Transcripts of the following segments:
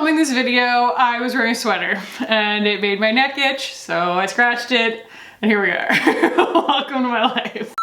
filming this video, I was wearing a sweater and it made my neck itch, so I scratched it, and here we are. Welcome to my life.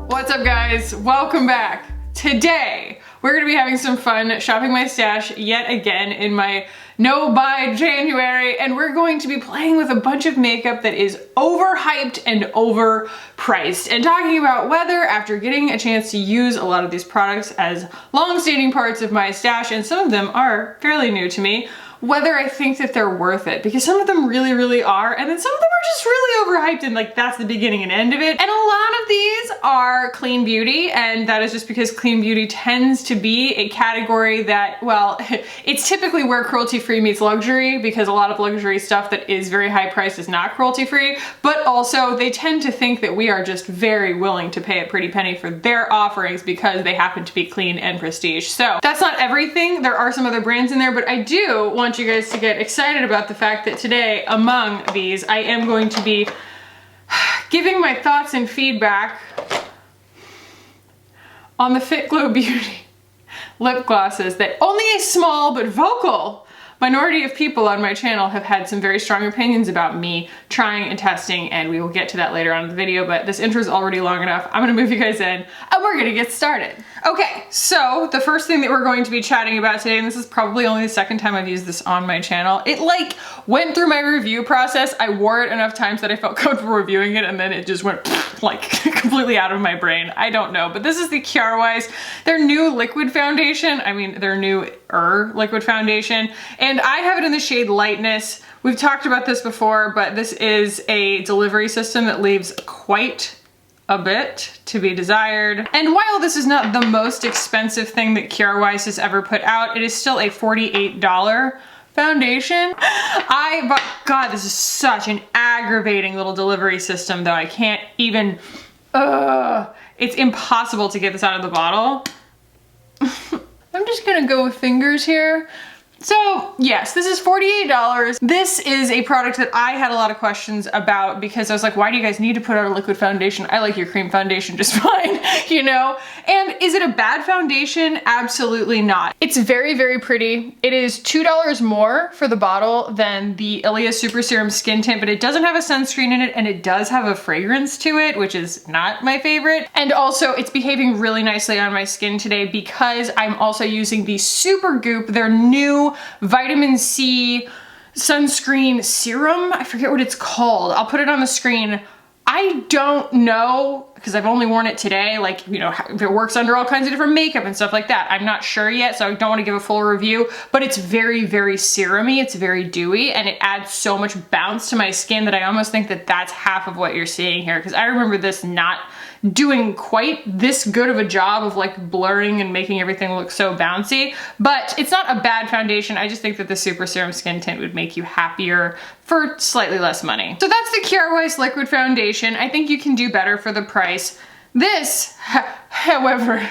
What's up, guys? Welcome back. Today, we're gonna be having some fun shopping my stash yet again in my no buy January, and we're going to be playing with a bunch of makeup that is overhyped and overpriced, and talking about whether, after getting a chance to use a lot of these products as long-standing parts of my stash, and some of them are fairly new to me, whether I think that they're worth it, because some of them really, really are, and then some of them are just really overhyped, and like that's the beginning and end of it. And a lot of these are clean beauty, and that is just because clean beauty tends to be a category that, well, it's typically where cruelty-free meets luxury, because a lot of luxury stuff that is very high priced is not cruelty-free, but also they tend to think that we are just very willing to pay a pretty penny for their offerings because they happen to be clean and prestige. So that's not everything. There are some other brands in there, but I do want you guys to get excited about the fact that today, among these, I am going to be giving my thoughts and feedback on the Fit Glow Beauty lip glosses that only a small but vocal minority of people on my channel have had some very strong opinions about me trying and testing, and we will get to that later on in the video, but this intro is already long enough. I'm gonna move you guys in and we're gonna get started. Okay, so the first thing that we're going to be chatting about today, and this is probably only the second time I've used this on my channel, it like went through my review process. I wore it enough times that I felt comfortable reviewing it, and then it just went like completely out of my brain. I don't know, but this is the Kjaerweis, their new liquid foundation. I mean, their newer liquid foundation, and I have it in the shade Lightness. We've talked about this before, but this is a delivery system that leaves quite a bit to be desired. And while this is not the most expensive thing that Kjaerweis has ever put out, it is still a $48 foundation. God, this is such an aggravating little delivery system, though. I can't even, it's impossible to get this out of the bottle. I'm just gonna go with fingers here. So yes, this is $48. This is a product that I had a lot of questions about, because I was like, why do you guys need to put out a liquid foundation? I like your cream foundation just fine, you know? And is it a bad foundation? Absolutely not. It's very, very pretty. It is $2 more for the bottle than the Ilia Super Serum Skin Tint, but it doesn't have a sunscreen in it, and it does have a fragrance to it, which is not my favorite. And also, it's behaving really nicely on my skin today because I'm also using the Super Goop, their new vitamin C sunscreen serum. I forget what it's called. I'll put it on the screen. I don't know, because I've only worn it today, like, you know, if it works under all kinds of different makeup and stuff like that. I'm not sure yet, so I don't want to give a full review, but it's very, very serumy. It's very dewy, and it adds so much bounce to my skin that I almost think that that's half of what you're seeing here, because I remember this not doing quite this good of a job of like blurring and making everything look so bouncy. But it's not a bad foundation. I just think that the Super Serum Skin Tint would make you happier for slightly less money. So that's the Kjaerweis liquid foundation. I think you can do better for the price. This, however,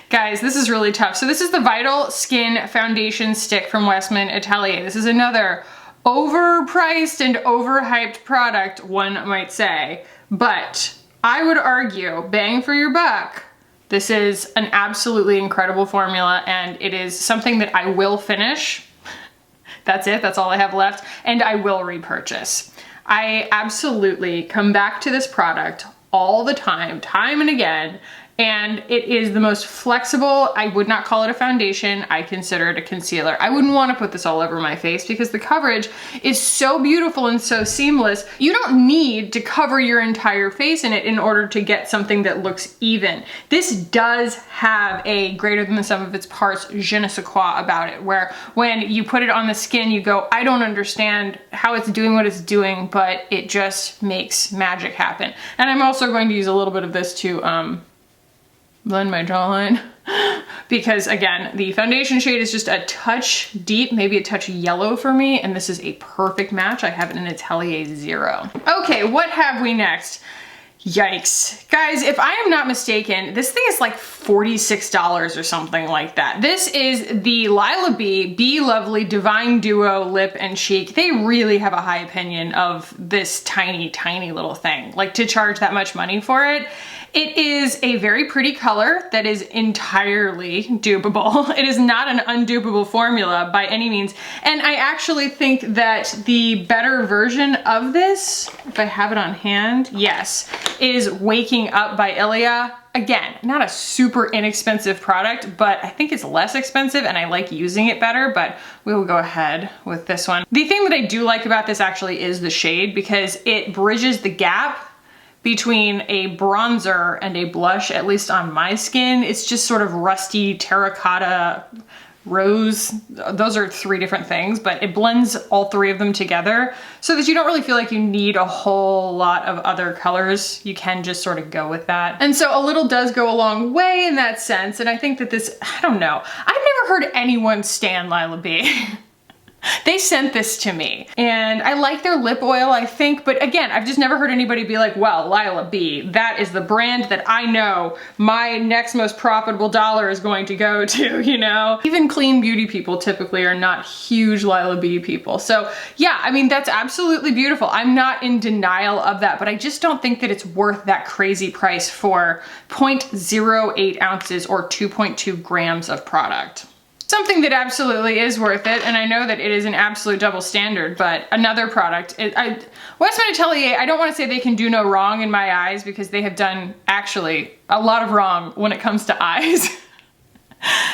guys, this is really tough. So this is the Vital Skin Foundation Stick from Westman Atelier. This is another overpriced and overhyped product, one might say, but I would argue, bang for your buck, this is an absolutely incredible formula, and it is something that I will finish. That's it, that's all I have left, and I will repurchase. I absolutely come back to this product all the time and again, and it is the most flexible. I would not call it a foundation. I consider it a concealer. I wouldn't want to put this all over my face because the coverage is so beautiful and so seamless. You don't need to cover your entire face in it in order to get something that looks even. This does have a greater than the sum of its parts je ne sais quoi about it, where when you put it on the skin, you go, I don't understand how it's doing what it's doing, but it just makes magic happen. And I'm also going to use a little bit of this to blend my jawline, because again, the foundation shade is just a touch deep, maybe a touch yellow for me, and this is a perfect match. I have it in Atelier 0. Okay, what have we next? Yikes. Guys, if I am not mistaken, this thing is like $46 or something like that. This is the Lila B Be Lovely Divine Duo Lip and Cheek. They really have a high opinion of this tiny, tiny little thing. Like, to charge that much money for it It is a very pretty color that is entirely dupable. It is not an undupable formula by any means. And I actually think that the better version of this, if I have it on hand, yes, is Waking Up by Ilia. Again, not a super inexpensive product, but I think it's less expensive and I like using it better, but we will go ahead with this one. The thing that I do like about this actually is the shade, because it bridges the gap between a bronzer and a blush, at least on my skin. It's just sort of rusty terracotta rose. Those are three different things, but it blends all three of them together so that you don't really feel like you need a whole lot of other colors. You can just sort of go with that. And so a little does go a long way in that sense. And I think that this, I don't know, I've never heard anyone stan Lila B. They sent this to me and I like their lip oil, I think, but again, I've just never heard anybody be like, well, Lila B, that is the brand that I know my next most profitable dollar is going to go to, you know? Even clean beauty people typically are not huge Lila B people. So yeah, I mean, that's absolutely beautiful. I'm not in denial of that, but I just don't think that it's worth that crazy price for 0.08 ounces or 2.2 grams of product. Something that absolutely is worth it, and I know that it is an absolute double standard, but another product, Westman Atelier, I don't want to say they can do no wrong in my eyes, because they have done actually a lot of wrong when it comes to eyes.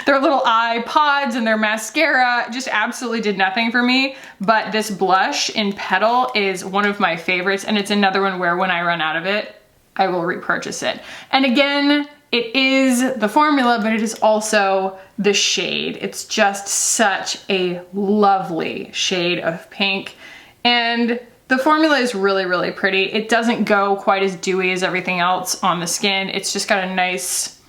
Their little eye pods and their mascara just absolutely did nothing for me, but this blush in Petal is one of my favorites, and it's another one where when I run out of it, I will repurchase it. And again, it is the formula, but it is also the shade. It's just such a lovely shade of pink. And the formula is really, really pretty. It doesn't go quite as dewy as everything else on the skin. It's just got a nice,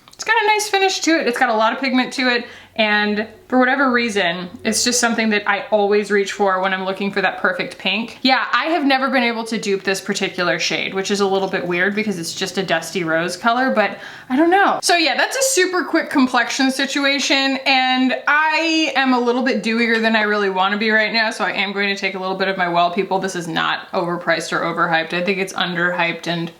finish to it. It's got a lot of pigment to it. And for whatever reason, it's just something that I always reach for when I'm looking for that perfect pink. Yeah, I have never been able to dupe this particular shade, which is a little bit weird because it's just a dusty rose color, but I don't know. So yeah, that's a super quick complexion situation, and I am a little bit dewier than I really want to be right now, so I am going to take a little bit of my Well People. This is not overpriced or overhyped. I think it's underhyped and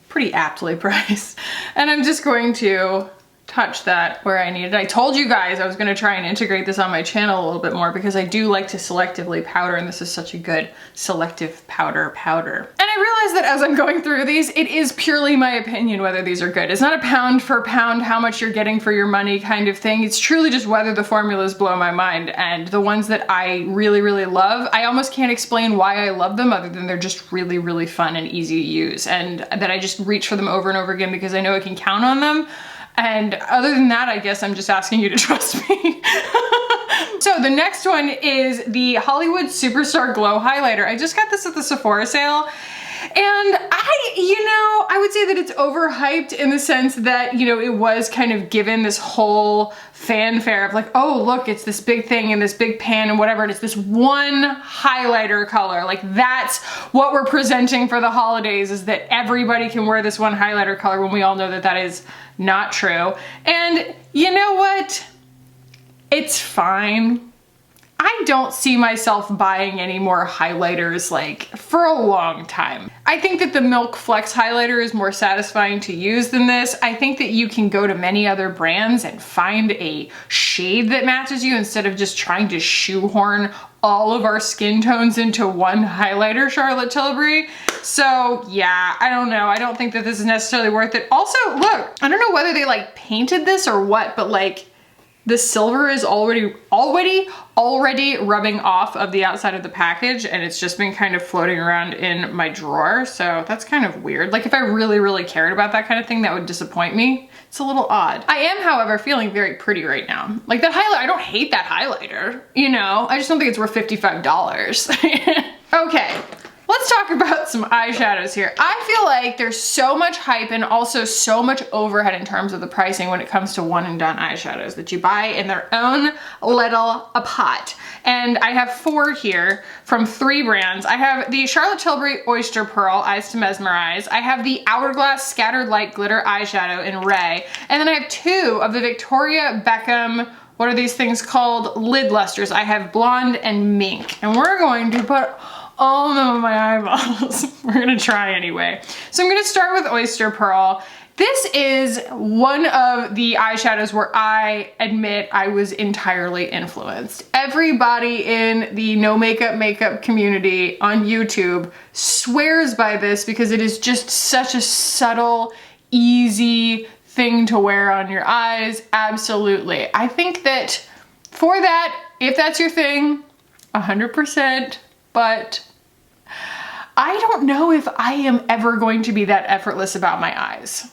pretty aptly priced. And I'm just going to touch that where I need it. I told you guys I was gonna try and integrate this on my channel a little bit more because I do like to selectively powder, and this is such a good selective powder. And I realize that as I'm going through these, it is purely my opinion whether these are good. It's not a pound for pound how much you're getting for your money kind of thing. It's truly just whether the formulas blow my mind, and the ones that I really, really love, I almost can't explain why I love them other than they're just really, really fun and easy to use, and that I just reach for them over and over again because I know I can count on them. And other than that, I guess I'm just asking you to trust me. So the next one is the Hollywood Superstar Glow Highlighter. I just got this at the Sephora sale. And I would say that it's overhyped in the sense that, it was kind of given this whole fanfare of like, oh, look, it's this big thing and this big pan and whatever. And it's this one highlighter color. Like, that's what we're presenting for the holidays, is that everybody can wear this one highlighter color, when we all know that that is not true. And you know what? It's fine. I don't see myself buying any more highlighters for a long time. I think that the Milk Flex highlighter is more satisfying to use than this. I think that you can go to many other brands and find a shade that matches you instead of just trying to shoehorn all of our skin tones into one highlighter, Charlotte Tilbury. So yeah, I don't know. I don't think that this is necessarily worth it. Also, look, I don't know whether they painted this or what, but the silver is already rubbing off of the outside of the package, and it's just been kind of floating around in my drawer. So that's kind of weird. If I really, really cared about that kind of thing, that would disappoint me. It's a little odd. I am, however, feeling very pretty right now. That highlighter, I don't hate that highlighter, I just don't think it's worth $55. Okay. Let's talk about some eyeshadows here. I feel like there's so much hype and also so much overhead in terms of the pricing when it comes to one and done eyeshadows that you buy in their own little pot. And I have 4 here from 3 brands. I have the Charlotte Tilbury Oyster Pearl Eyes to Mesmerize. I have the Hourglass Scattered Light Glitter Eyeshadow in Ray. And then I have 2 of the Victoria Beckham, what are these things called? Lid Lusters. I have Blonde and Mink. And we're going to put all of them on my eyeballs. We're gonna try anyway. So I'm gonna start with Oyster Pearl. This is one of the eyeshadows where I admit I was entirely influenced. Everybody in the no makeup community on YouTube swears by this because it is just such a subtle, easy thing to wear on your eyes. Absolutely. I think that for that, if that's your thing, 100%, but I don't know if I am ever going to be that effortless about my eyes.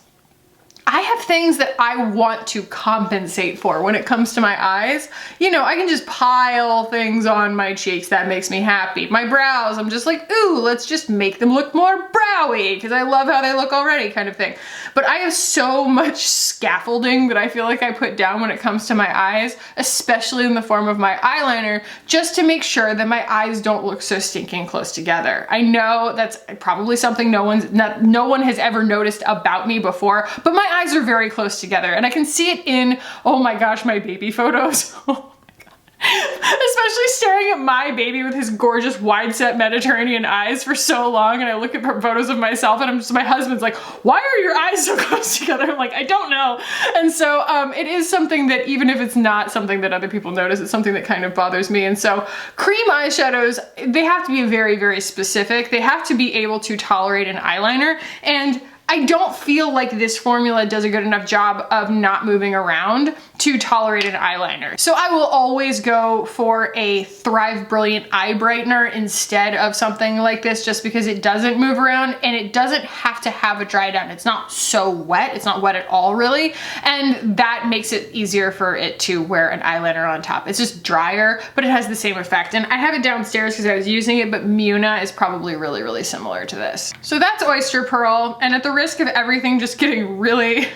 I have things that I want to compensate for when it comes to my eyes. You know, I can just pile things on my cheeks. That makes me happy. My brows, I'm just like, ooh, let's just make them look more browy because I love how they look already kind of thing. But I have so much scaffolding that I feel like I put down when it comes to my eyes, especially in the form of my eyeliner, just to make sure that my eyes don't look so stinking close together. I know that's probably something no one has ever noticed about me before, but my eyes are very close together and I can see it in, oh my gosh, my baby photos. Oh my God. Especially staring at my baby with his gorgeous wide set Mediterranean eyes for so long, and I look at photos of myself and my husband's like, why are your eyes so close together? I'm like, I don't know. And so it is something that, even if it's not something that other people notice, it's something that kind of bothers me. And so cream eyeshadows, they have to be very, very specific. They have to be able to tolerate an eyeliner, and I don't feel like this formula does a good enough job of not moving around to tolerate an eyeliner. So I will always go for a Thrive Brilliant Eye Brightener instead of something like this, just because it doesn't move around and it doesn't have to have a dry down. It's not so wet. It's not wet at all, really. And that makes it easier for it to wear an eyeliner on top. It's just drier, but it has the same effect. And I have it downstairs because I was using it, but Muna is probably really, really similar to this. So that's Oyster Pearl. And at the risk of everything just getting really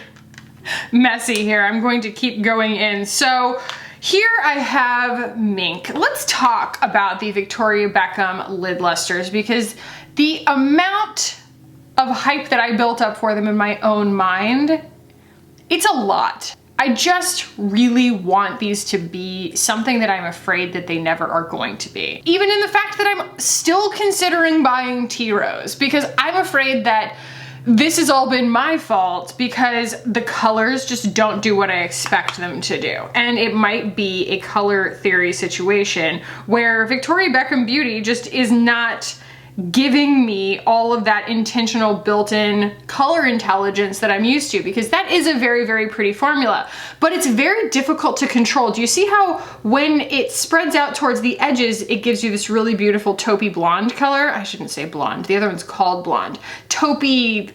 messy here, I'm going to keep going in. So here I have Mink. Let's talk about the Victoria Beckham lid lusters, because the amount of hype that I built up for them in my own mind, it's a lot. I just really want these to be something that I'm afraid that they never are going to be. Even in the fact that I'm still considering buying Tea Rose, because I'm afraid that this has all been my fault because the colors just don't do what I expect them to do. And it might be a color theory situation where Victoria Beckham Beauty just is not giving me all of that intentional built-in color intelligence that I'm used to, because that is a very, very pretty formula, but it's very difficult to control. Do you see how when it spreads out towards the edges, it gives you this really beautiful taupey blonde color? I shouldn't say blonde, the other one's called blonde. Taupey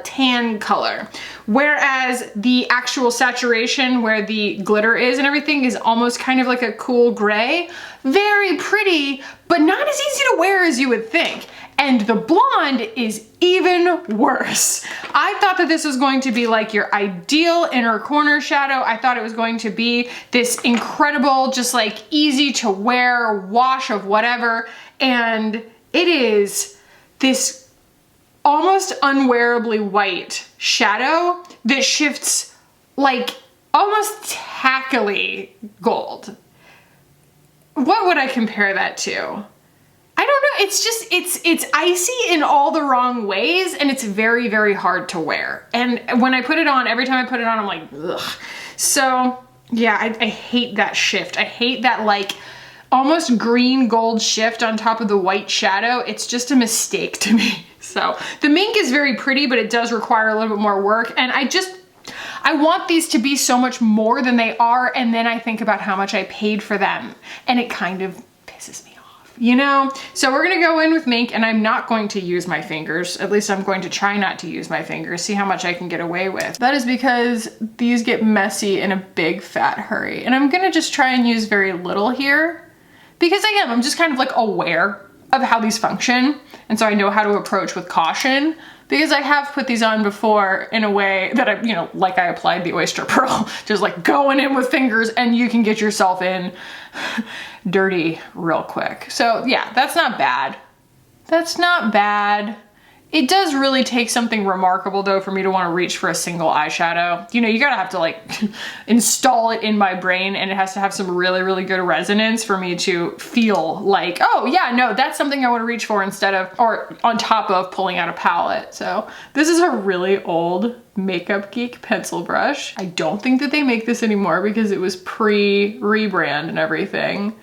tan color. Whereas the actual saturation where the glitter is and everything is almost kind of like a cool gray. Very pretty, but not as easy to wear as you would think. And the blonde is even worse. I thought that this was going to be like your ideal inner corner shadow. I thought it was going to be this incredible, just like easy to wear wash of whatever. And it is this almost unwearably white shadow that shifts like almost tackily gold. What would I compare that to? I don't know. It's just, it's icy in all the wrong ways, and it's very, very hard to wear. And when I put it on, every time I put it on, I'm like, ugh. So yeah, I hate that shift. I hate that like almost green gold shift on top of the white shadow. It's just a mistake to me. So the Mink is very pretty, but it does require a little bit more work. And I want these to be so much more than they are, and then I think about how much I paid for them, and it kind of pisses me off, you know? So we're gonna go in with Mink, and I'm not going to use my fingers. At least I'm going to try not to use my fingers, see how much I can get away with. That is because these get messy in a big fat hurry, and I'm gonna just try and use very little here, because again, I'm just kind of like aware of how these function, and so I know how to approach with caution, because I have put these on before in a way that I, you know, like I applied the Oyster Pearl, just like going in with fingers, and you can get yourself in dirty real quick. So yeah, that's not bad. That's not bad. It does really take something remarkable though for me to want to reach for a single eyeshadow. You know, you gotta have to like install it in my brain, and it has to have some really, really good resonance for me to feel like, oh yeah, no, that's something I want to reach for instead of, or on top of pulling out a palette. So this is a really old Makeup Geek pencil brush. I don't think that they make this anymore because it was pre-rebrand and everything.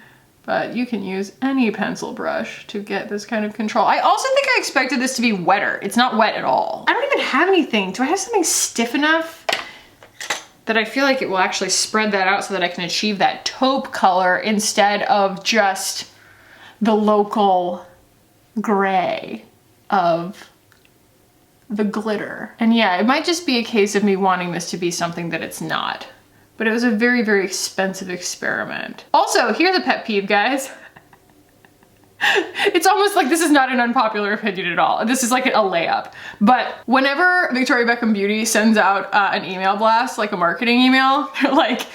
But you can use any pencil brush to get this kind of control. I also think I expected this to be wetter. It's not wet at all. I don't even have anything. Do I have something stiff enough that I feel like it will actually spread that out so that I can achieve that taupe color instead of just the local gray of the glitter? And yeah, it might just be a case of me wanting this to be something that it's not. But it was a very, very expensive experiment. Also, here's a pet peeve, guys. It's almost like this is not an unpopular opinion at all. This is like a layup. But whenever Victoria Beckham Beauty sends out an email blast, like a marketing email, they're like,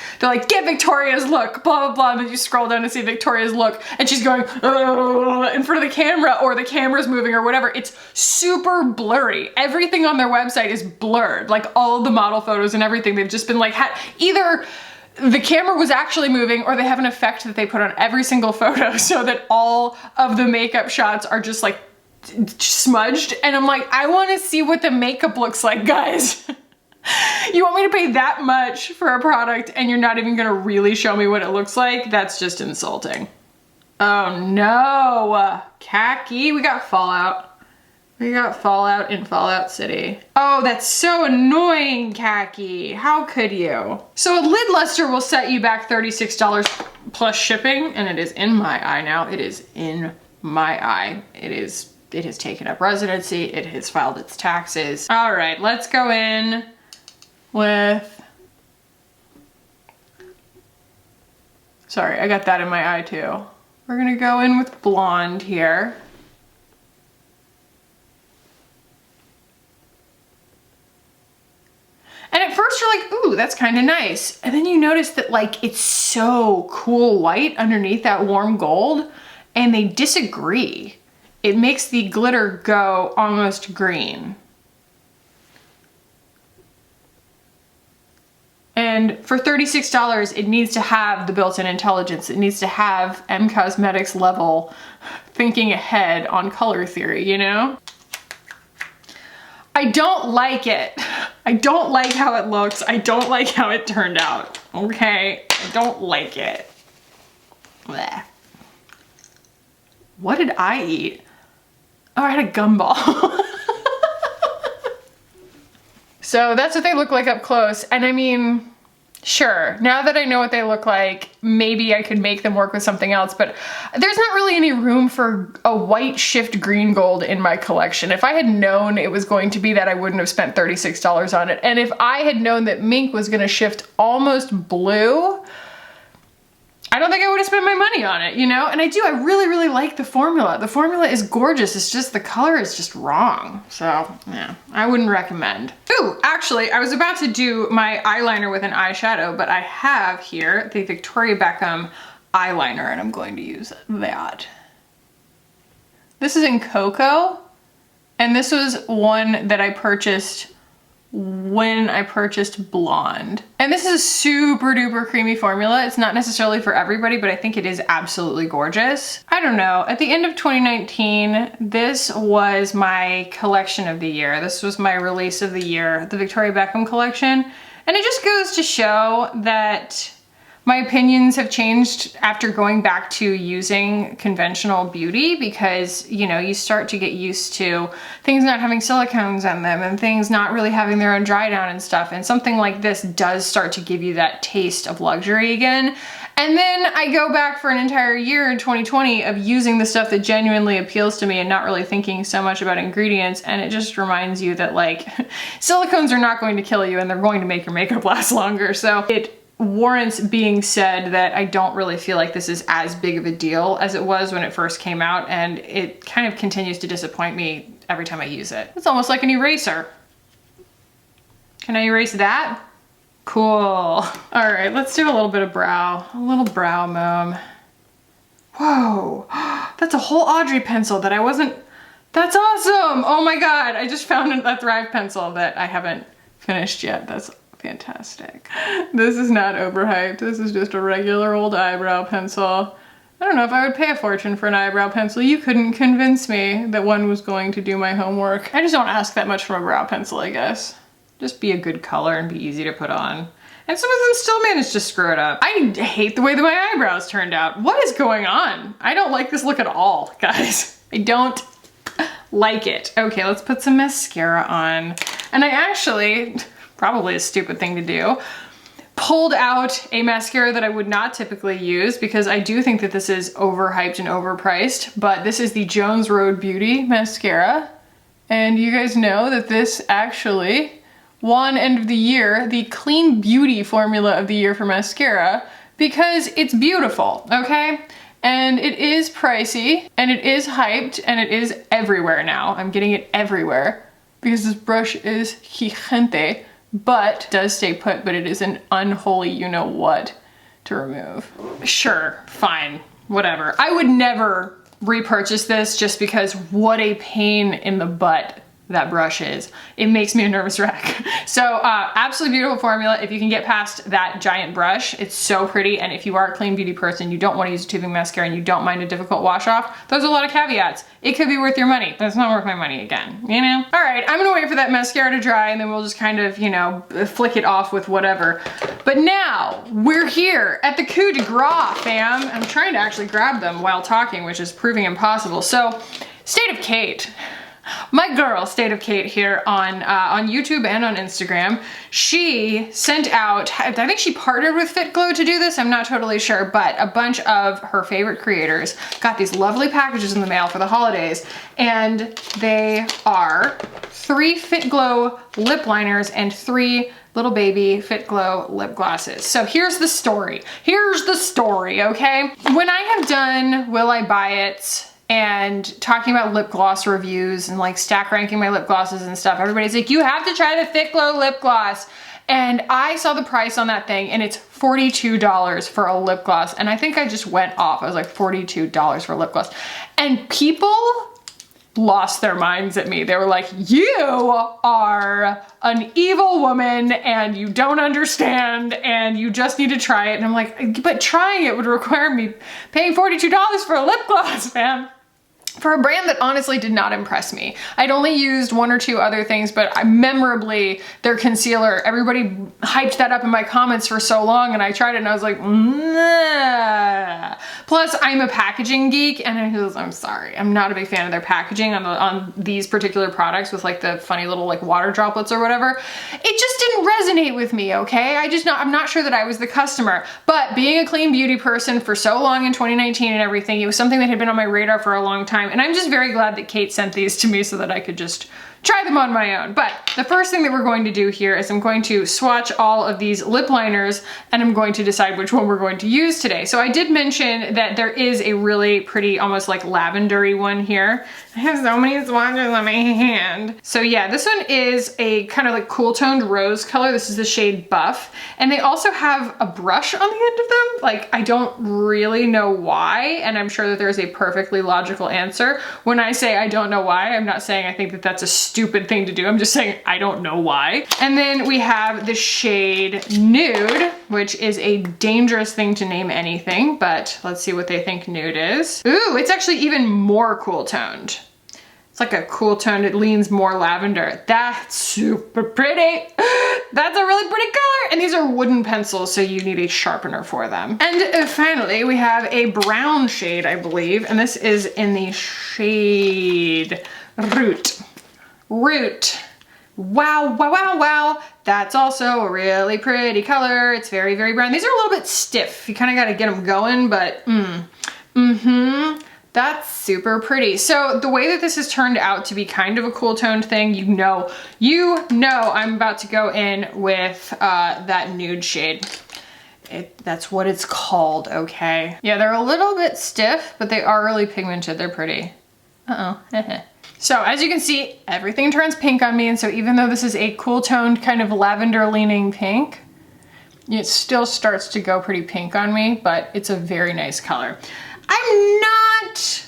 get Victoria's look, blah, blah, blah. And then you scroll down to see Victoria's look and she's going in front of the camera, or the camera's moving or whatever. It's super blurry. Everything on their website is blurred. Like all of the model photos and everything, they've just been like, either the camera was actually moving, or they have an effect that they put on every single photo so that all of the makeup shots are just like smudged. And I'm like, I want to see what the makeup looks like, guys. You want me to pay that much for a product and you're not even gonna really show me what it looks like? That's just insulting. Oh no, khaki, we got Fallout. We got Fallout in Fallout City. Oh, that's so annoying, khaki. How could you? So a lid luster will set you back $36 plus shipping, and it is in my eye now. It is in my eye. It has taken up residency. It has filed its taxes. All right, let's go in with, sorry, I got that in my eye too. We're gonna go in with blonde here. And at first you're like, ooh, that's kind of nice. And then you notice that like it's so cool white underneath that warm gold, and they disagree. It makes the glitter go almost green. And for $36, it needs to have the built-in intelligence. It needs to have M Cosmetics level thinking ahead on color theory, you know? I don't like it. I don't like how it looks. I don't like how it turned out. Okay, I don't like it. Blech. What did I eat? Oh, I had a gumball. So that's what they look like up close. And I mean, sure, now that I know what they look like, maybe I could make them work with something else, but there's not really any room for a white shift green gold in my collection. If I had known it was going to be that, I wouldn't have spent $36 on it. And if I had known that Mink was gonna shift almost blue, I don't think I would have spent my money on it, you know? And I really, really like the formula. The formula is gorgeous. It's just the color is just wrong. So yeah, I wouldn't recommend. Ooh, actually, I was about to do my eyeliner with an eyeshadow, but I have here the Victoria Beckham eyeliner, and I'm going to use that. This is in Cocoa, and this was one that I purchased when I purchased Blonde. And this is a super duper creamy formula. It's not necessarily for everybody, but I think it is absolutely gorgeous. I don't know, at the end of 2019, this was my collection of the year. This was my release of the year, the Victoria Beckham collection. And it just goes to show that my opinions have changed after going back to using conventional beauty, because, you know, you start to get used to things not having silicones in them and things not really having their own dry down and stuff. And something like this does start to give you that taste of luxury again. And then I go back for an entire year in 2020 of using the stuff that genuinely appeals to me and not really thinking so much about ingredients. And it just reminds you that like silicones are not going to kill you, and they're going to make your makeup last longer. So it warrants being said that I don't really feel like this is as big of a deal as it was when it first came out, and it kind of continues to disappoint me every time I use it. It's almost like an eraser. Can I erase that? Cool. All right, let's do a little bit of brow, a little brow mom. Whoa, that's a whole Audrey pencil that I wasn't That's awesome. Oh my God. I just found a Thrive pencil that I haven't finished yet. That's fantastic. This is not overhyped. This is just a regular old eyebrow pencil. I don't know if I would pay a fortune for an eyebrow pencil. You couldn't convince me that one was going to do my homework. I just don't ask that much from a brow pencil, I guess. Just be a good color and be easy to put on. And some of them still manage to screw it up. I hate the way that my eyebrows turned out. What is going on? I don't like this look at all, guys. I don't like it. Okay, let's put some mascara on. And I actually, probably a stupid thing to do, pulled out a mascara that I would not typically use because I do think that this is overhyped and overpriced, but this is the Jones Road Beauty mascara. And you guys know that this actually won end of the year, the Clean Beauty Formula of the Year for mascara because it's beautiful, okay? And it is pricey and it is hyped and it is everywhere now. I'm getting it everywhere because this brush is gigante, but does stay put, but it is an unholy you-know-what to remove. Sure, fine, whatever. I would never repurchase this just because what a pain in the butt that brush is. It makes me a nervous wreck. So absolutely beautiful formula. If you can get past that giant brush, it's so pretty. And if you are a clean beauty person, you don't want to use a tubing mascara and you don't mind a difficult wash off, those are a lot of caveats. It could be worth your money, but it's not worth my money again, you know? All right, I'm gonna wait for that mascara to dry and then we'll just kind of, you know, flick it off with whatever. But now we're here at the coup de grace, fam. I'm trying to actually grab them while talking, which is proving impossible. So, State of Kate. My girl, State of Kate here on YouTube and on Instagram, she sent out, I think she partnered with FitGlow to do this, I'm not totally sure, but a bunch of her favorite creators got these lovely packages in the mail for the holidays, and they are 3 FitGlow lip liners and 3 little baby FitGlow lip glosses. So here's the story. Here's the story, okay? When I have done Will I Buy It and talking about lip gloss reviews and like stack ranking my lip glosses and stuff, everybody's like, you have to try the FitGlow lip gloss. And I saw the price on that thing and it's $42 for a lip gloss. And I think I just went off. I was like, $42 for a lip gloss. And people lost their minds at me. They were like, you are an evil woman and you don't understand and you just need to try it. And I'm like, but trying it would require me paying $42 for a lip gloss, man. For a brand that honestly did not impress me. I'd only used 1 or 2 other things, but memorably their concealer, everybody hyped that up in my comments for so long and I tried it and I was like, nah. Plus I'm a packaging geek and I'm sorry, I'm not a big fan of their packaging on these particular products with like the funny little like water droplets or whatever. It just didn't resonate with me, okay? I'm not sure that I was the customer, but being a clean beauty person for so long in 2019 and everything, it was something that had been on my radar for a long time. And I'm just very glad that Kate sent these to me so that I could just try them on my own. But the first thing that we're going to do here is I'm going to swatch all of these lip liners and I'm going to decide which one we're going to use today. So I did mention that there is a really pretty, almost like lavendery one here. I have so many swatches on my hand. So yeah, this one is a kind of like cool toned rose color. This is the shade Buff. And they also have a brush on the end of them. Like, I don't really know why. And I'm sure that there's a perfectly logical answer. When I say I don't know why, I'm not saying I think that that's a stupid thing to do. I'm just saying I don't know why. And then we have the shade Nude, which is a dangerous thing to name anything, but let's see what they think nude is. Ooh, it's actually even more cool toned. It's like a cool tone, it leans more lavender. That's super pretty. That's a really pretty color. And these are wooden pencils, so you need a sharpener for them. And finally, we have a brown shade, I believe, and this is in the shade Root. Root. Wow, wow, wow, wow. That's also a really pretty color. It's very, very brown. These are a little bit stiff. You kind of got to get them going, but that's super pretty. So the way that this has turned out to be kind of a cool toned thing, you know I'm about to go in with that nude shade. That's what it's called, okay? Yeah, they're a little bit stiff, but they are really pigmented. They're pretty. Uh-oh. So as you can see, everything turns pink on me, and so even though this is a cool toned kind of lavender leaning pink, it still starts to go pretty pink on me, but it's a very nice color. I'm not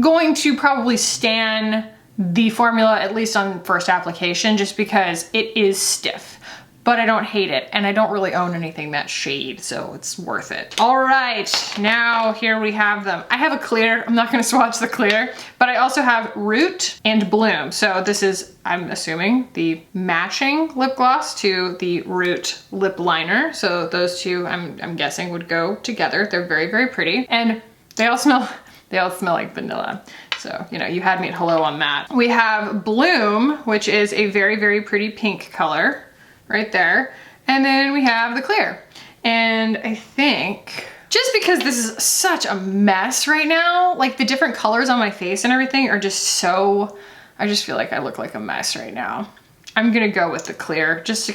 going to probably stan the formula, at least on first application, just because it is stiff. But I don't hate it, and I don't really own anything that shade, so it's worth it. All right, now here we have them. I have a clear, I'm not gonna swatch the clear, but I also have Root and Bloom. So this is, I'm assuming, the matching lip gloss to the Root lip liner. So those two, I'm guessing, would go together. They're very, very pretty. And they all smell like vanilla. So, you know, you had me at hello on that. We have Bloom, which is a very, very pretty pink color. Right there. And then we have the clear. And I think, just because this is such a mess right now, like the different colors on my face and everything are just so, I just feel like I look like a mess right now. I'm gonna go with the clear, just to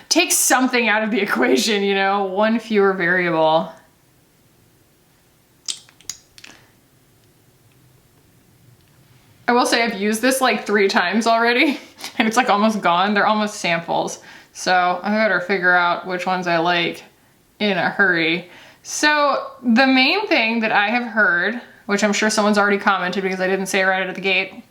take something out of the equation, you know, one fewer variable. I will say I've used this like 3 times already and it's like almost gone. They're almost samples. So I better figure out which ones I like in a hurry. So the main thing that I have heard, which I'm sure someone's already commented because I didn't say it right out of the gate,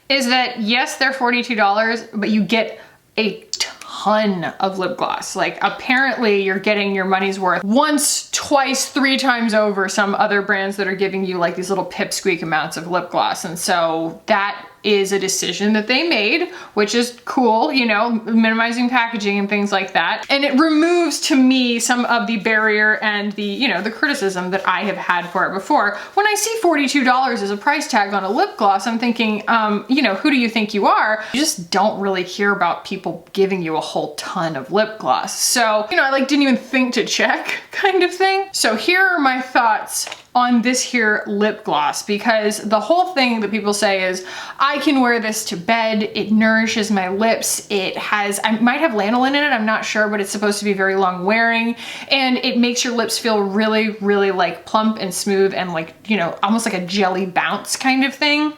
is that yes, they're $42, but you get a ton of lip gloss. Like apparently you're getting your money's worth once, twice, 3 times over some other brands that are giving you like these little pipsqueak amounts of lip gloss. And so that is a decision that they made, which is cool, you know, minimizing packaging and things like that. And it removes to me some of the barrier and the, you know, the criticism that I have had for it before. When I see $42 as a price tag on a lip gloss, I'm thinking, you know, who do you think you are? You just don't really hear about people giving you a whole ton of lip gloss. So, you know, I like didn't even think to check kind of thing. So here are my thoughts on this here lip gloss, because the whole thing that people say is, I can wear this to bed, it nourishes my lips, it has, I might have lanolin in it, I'm not sure, but it's supposed to be very long wearing, and it makes your lips feel really, really like plump and smooth and like, you know, almost like a jelly bounce kind of thing.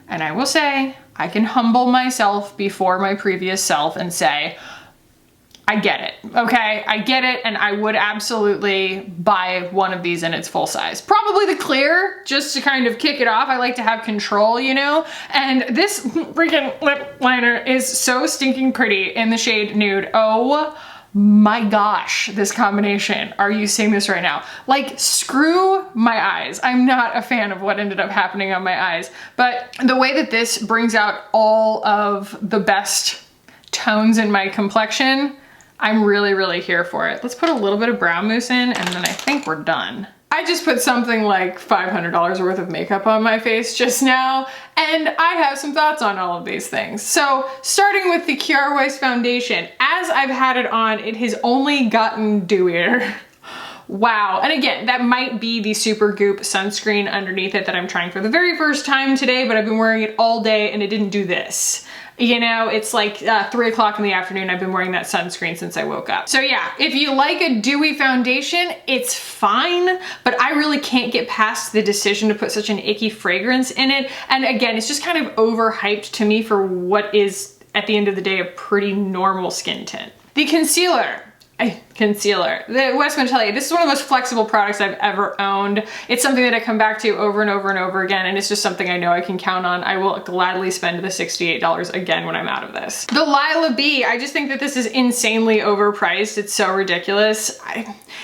And I will say, I can humble myself before my previous self and say, I get it, okay? I get it, and I would absolutely buy one of these in its full size. Probably the clear, just to kind of kick it off. I like to have control, you know? And this freaking lip liner is so stinking pretty in the shade Nude. Oh my gosh, this combination. Are you seeing this right now? Like, screw my eyes. I'm not a fan of what ended up happening on my eyes, but the way that this brings out all of the best tones in my complexion, I'm really, really here for it. Let's put a little bit of brow mousse in, and then I think we're done. I just put something like $500 worth of makeup on my face just now, and I have some thoughts on all of these things. So starting with the Kjaer Weis foundation, as I've had it on, it has only gotten dewier. Wow, and again, that might be the Super Goop sunscreen underneath it that I'm trying for the very first time today, but I've been wearing it all day and it didn't do this. You know, it's like 3 o'clock in the afternoon. I've been wearing that sunscreen since I woke up. So yeah, if you like a dewy foundation, it's fine, but I really can't get past the decision to put such an icky fragrance in it. And again, it's just kind of overhyped to me for what is, at the end of the day, a pretty normal skin tint. The concealer. The West Montelier, this is one of the most flexible products I've ever owned. It's something that I come back to over and over and over again, and it's just something I know I can count on. I will gladly spend the $68 again when I'm out of this. The Lila B, I just think that this is insanely overpriced. It's so ridiculous.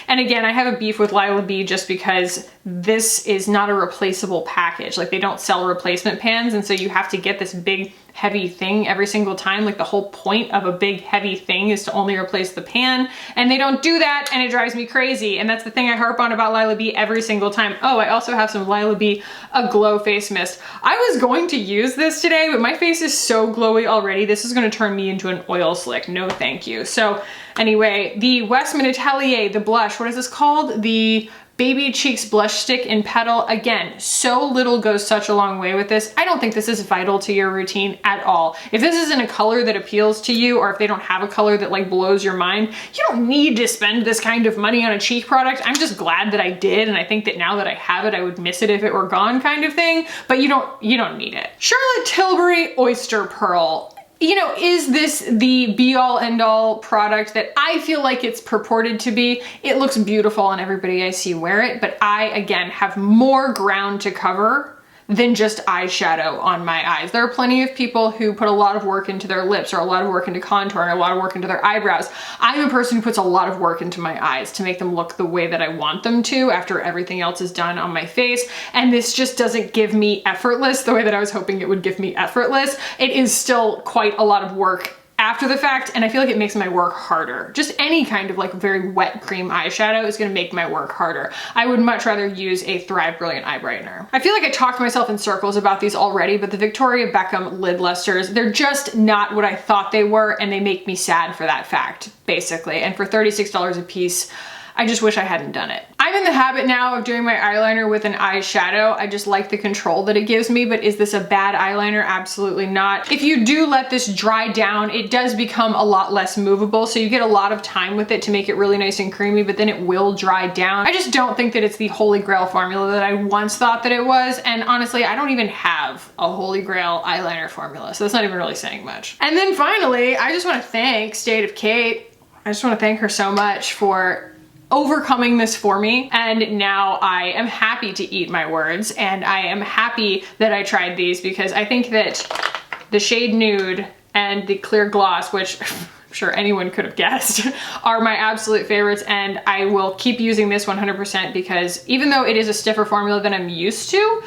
And again, I have a beef with Lila B just because this is not a replaceable package. Like, they don't sell replacement pans, and so you have to get this big heavy thing every single time. Like, the whole point of a big heavy thing is to only replace the pan, and they don't do that, and it drives me crazy. And that's the thing I harp on about Lila B every single time. Oh, I also have some Lila B a glow face mist. I was going to use this today, but my face is so glowy already. This is gonna turn me into an oil slick. No thank you. So anyway, the West Montelier, the blush, what is this called? The Baby Cheeks Blush Stick in Petal. Again, so little goes such a long way with this. I don't think this is vital to your routine at all. If this isn't a color that appeals to you, or if they don't have a color that like blows your mind, you don't need to spend this kind of money on a cheek product. I'm just glad that I did, and I think that now that I have it, I would miss it if it were gone kind of thing, but you don't need it. Charlotte Tilbury Oyster Pearl. You know, is this the be-all end-all product that I feel like it's purported to be? It looks beautiful on everybody I see wear it, but I, again, have more ground to cover than just eyeshadow on my eyes. There are plenty of people who put a lot of work into their lips or a lot of work into contour and a lot of work into their eyebrows. I'm a person who puts a lot of work into my eyes to make them look the way that I want them to after everything else is done on my face. And this just doesn't give me effortless the way that I was hoping it would give me effortless. It is still quite a lot of work after the fact, and I feel like it makes my work harder. Just any kind of like very wet cream eyeshadow is gonna make my work harder. I would much rather use a Thrive Brilliant Eye Brightener. I feel like I talked myself in circles about these already, but the Victoria Beckham lid lusters, they're just not what I thought they were, and they make me sad for that fact, basically. And for $36 a piece, I just wish I hadn't done it. I'm in the habit now of doing my eyeliner with an eyeshadow. I just like the control that it gives me, but is this a bad eyeliner? Absolutely not. If you do let this dry down, it does become a lot less movable, so you get a lot of time with it to make it really nice and creamy, but then it will dry down. I just don't think that it's the holy grail formula that I once thought that it was, and honestly, I don't even have a holy grail eyeliner formula, so that's not even really saying much. And then finally, I just want to thank State of Kate. I just want to thank her so much for overcoming this for me, and now I am happy to eat my words, and I am happy that I tried these because I think that the shade Nude and the clear gloss, which I'm sure anyone could have guessed, are my absolute favorites, and I will keep using this 100% because even though it is a stiffer formula than I'm used to,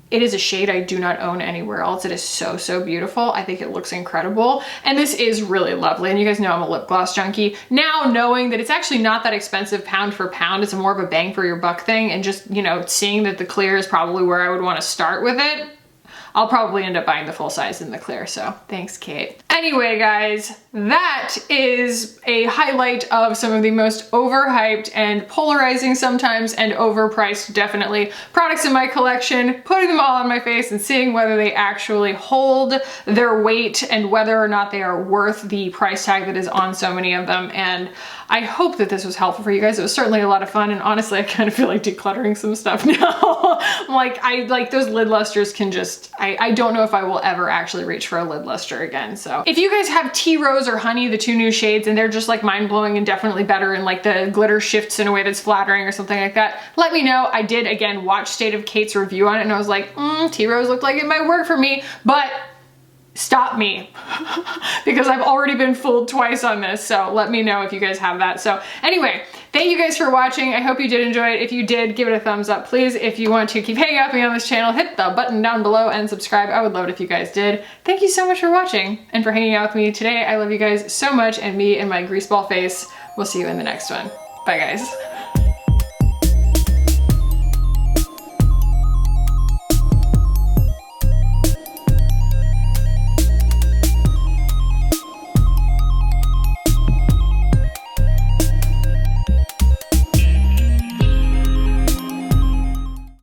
it is a shade I do not own anywhere else. It is so, so beautiful. I think it looks incredible. And this is really lovely. And you guys know I'm a lip gloss junkie. Now knowing that it's actually not that expensive pound for pound, it's more of a bang for your buck thing. And just, you know, seeing that the clear is probably where I would want to start with it, I'll probably end up buying the full size in the clear. So thanks, Kate. Anyway, guys, that is a highlight of some of the most overhyped and polarizing sometimes and overpriced, definitely, products in my collection, putting them all on my face and seeing whether they actually hold their weight and whether or not they are worth the price tag that is on so many of them. And I hope that this was helpful for you guys. It was certainly a lot of fun, and honestly, I kind of feel like decluttering some stuff now. like those lid lusters can just, I don't know if I will ever actually reach for a lid luster again. So if you guys have Tea Rose or Honey, the two new shades, and they're just like mind-blowing and definitely better, and like the glitter shifts in a way that's flattering or something like that, let me know. I did, again, watch State of Kate's review on it, and I was like, Tea Rose looked like it might work for me, but stop me because I've already been fooled twice on this. So let me know if you guys have that. So anyway, thank you guys for watching. I hope you did enjoy it. If you did, give it a thumbs up, please. If you want to keep hanging out with me on this channel, hit the button down below and subscribe. I would love it if you guys did. Thank you so much for watching and for hanging out with me today. I love you guys so much, and me and my greaseball face. We'll see you in the next one. Bye, guys.